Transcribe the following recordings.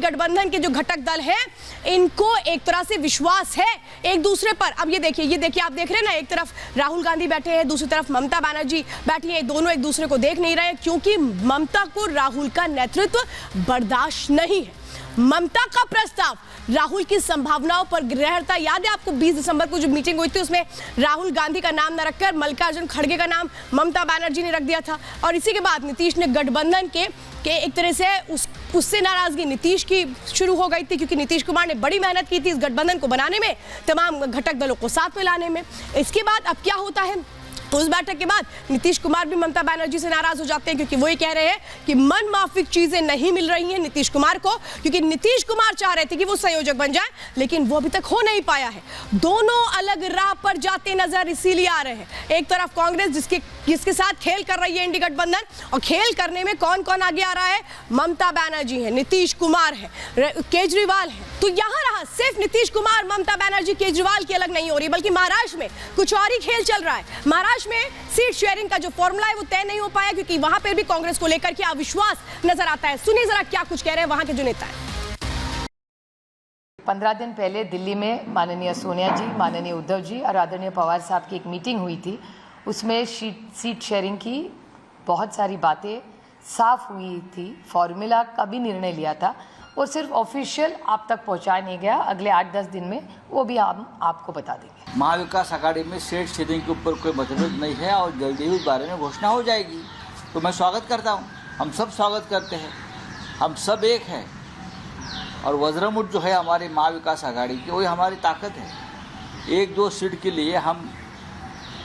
गठबंधन के जो घटक दल है इनको एक तरह से विश्वास है एक दूसरे पर। अब ये देखिए आप देख रहे हैं ना, एक तरफ राहुल गांधी बैठे हैं, दूसरी तरफ ममता बनर्जी बैठी है। दोनों एक दूसरे को देख नहीं रहे क्योंकि ममता को राहुल का नेतृत्व बर्दाश्त नहीं है। ममता का प्रस्ताव राहुल की संभावनाओं पर रहता। याद है आपको 20 दिसंबर को जो मीटिंग हुई थी उसमें राहुल गांधी का नाम न रखकर मल्लिकार्जुन खड़गे का नाम ममता बनर्जी ने रख दिया था। और इसी के बाद नीतीश ने गठबंधन के एक तरह से उससे नाराजगी नीतीश की शुरू हो गई थी क्योंकि नीतीश कुमार ने बड़ी मेहनत की थी इस गठबंधन को बनाने में, तमाम घटक दलों को साथ में लाने में। इसके बाद अब क्या होता है, उस बैठक के बाद नीतीश कुमार भी ममता बनर्जी से नाराज हो जाते हैं क्योंकि वो ये कह रहे हैं कि मन माफिक चीजें नहीं मिल रही हैं नीतीश कुमार को, क्योंकि नीतीश कुमार चाह रहे थे कि वो संयोजक बन जाए लेकिन वो अभी तक हो नहीं पाया है। दोनों अलग राह पर जाते नजर इसीलिए आ रहे हैं। एक तरफ कांग्रेस जिसके साथ खेल कर रही है इंडी गठबंधन, और खेल करने में कौन कौन आगे आ रहा है, ममता बनर्जी है, नीतीश कुमार है, केजरीवाल है। तो यहां रहा सिर्फ नीतीश कुमार, ममता बनर्जी, केजरीवाल की अलग नहीं हो रही, बल्कि महाराष्ट्र में कुछ और ही खेल चल रहा है। महाराष्ट्र में सीट शेयरिंग का जो फॉर्मूला है वो तय नहीं हो पाया क्योंकि वहां पर भी कांग्रेस को लेकर के अविश्वास नजर आता है। सुनिए जरा क्या कुछ कह रहे हैं वहां के जो नेता हैं। 15 दिन पहले दिल्ली में माननीय सोनिया जी, माननीय उद्धव जी और आदरणीय पवार साहब की एक मीटिंग हुई थी। उसमें सीट शेयरिंग की बहुत सारी बातें साफ हुई थी, फॉर्मूला का भी निर्णय लिया था और सिर्फ ऑफिशियल आप तक पहुंचाया नहीं गया। अगले 8-10 दिन में वो भी हम आपको बता देंगे। महाविकास आघाड़ी में सीट शेयरिंग के ऊपर कोई मतभेद नहीं है और जल्दी ही उस बारे में घोषणा हो जाएगी। तो मैं स्वागत करता हूँ, हम सब स्वागत करते हैं, हम सब एक हैं और वज्रमुठ जो है हमारी महाविकास आघाड़ी की वही हमारी ताकत है। 1-2 सीट के लिए हम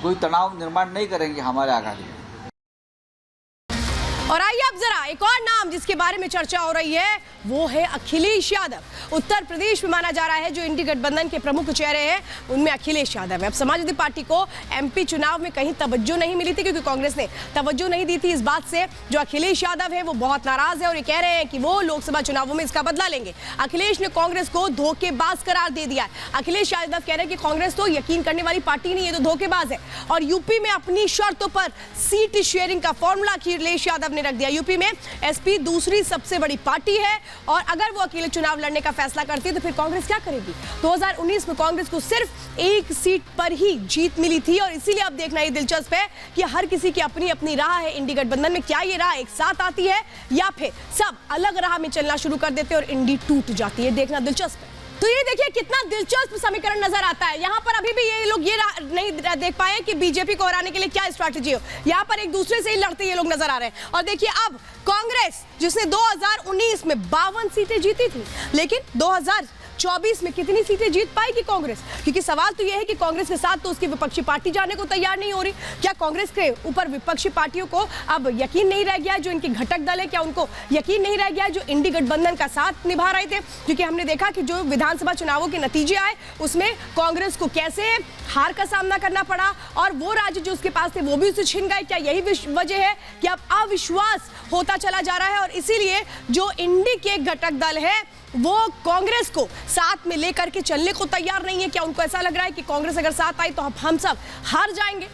कोई तनाव निर्माण नहीं करेंगे हमारे आघाड़ी में। और आइए अब जरा एक और नाम जिसके बारे में चर्चा हो रही है वो है अखिलेश यादव। उत्तर प्रदेश में माना जा रहा है जो इंडी गठबंधन के प्रमुख चेहरे हैं उनमें अखिलेश यादव है। अब समाजवादी पार्टी को एमपी चुनाव में कहीं तवज्जो नहीं मिली थी क्योंकि कांग्रेस ने तवज्जो नहीं दी थी। इस बात से जो अखिलेश यादव है वो बहुत नाराज है और ये कह रहे हैं कि वो लोकसभा चुनावों में इसका बदला लेंगे। अखिलेश ने कांग्रेस को धोखेबाज करार दे दिया है। अखिलेश यादव कह रहे हैं कि कांग्रेस तो यकीन करने वाली पार्टी नहीं है, तो धोखेबाज है। और यूपी में अपनी शर्तों पर सीट शेयरिंग का फॉर्मूला अखिलेश यादव ने रख दिया। यूपी में एसपी दूसरी सबसे बड़ी पार्टी है और अगर वो अकेले चुनाव लड़ने का फैसला करती है तो फिर कांग्रेस क्या करेगी। 2019 में कांग्रेस को सिर्फ एक सीट पर ही जीत मिली थी और इसीलिए अब देखना ये दिलचस्प है कि हर किसी की अपनी अपनी राह है इंडी गठबंधन में। क्या ये राह एक साथ आती है या फिर सब अलग राह में चलना शुरू कर देते हैं और इंडी टूट जाती है, देखना दिलचस्प है। तो ये देखिए कितना दिलचस्प समीकरण नजर आता है। यहाँ पर अभी भी ये लोग ये नहीं देख पाए कि बीजेपी को हराने के लिए क्या स्ट्रैटेजी हो। यहाँ पर एक दूसरे से ही लड़ते ये लोग नजर आ रहे हैं। और देखिए अब कांग्रेस जिसने 2019 में 52 सीटें जीती थी, लेकिन 2024 में कितनी सीटें जीत पाएगी कांग्रेस, क्योंकि सवाल तो यह है कि कांग्रेस के साथ तो उसकी विपक्षी पार्टी जाने को तैयार नहीं हो रही। क्या कांग्रेस के ऊपर विपक्षी पार्टियों को अब यकीन नहीं रह गया है जो इनके घटक दल है, क्या उनको यकीन नहीं रह गया है जो इंडी गठबंधन का साथ निभा रहे थे। क्योंकि हमने देखा कि जो विधानसभा चुनावों के नतीजे आए उसमें कांग्रेस को कैसे हार का सामना करना पड़ा और वो राज्य जो उसके पास थे वो भी उसे छिन गए। क्या यही वजह है कि अब अविश्वास होता चला जा रहा है और इसीलिए जो इंडी के घटक दल है वो कांग्रेस को साथ में लेकर के चलने को तैयार नहीं है। क्या उनको ऐसा लग रहा है कि कांग्रेस अगर साथ आई तो हम सब हार जाएंगे।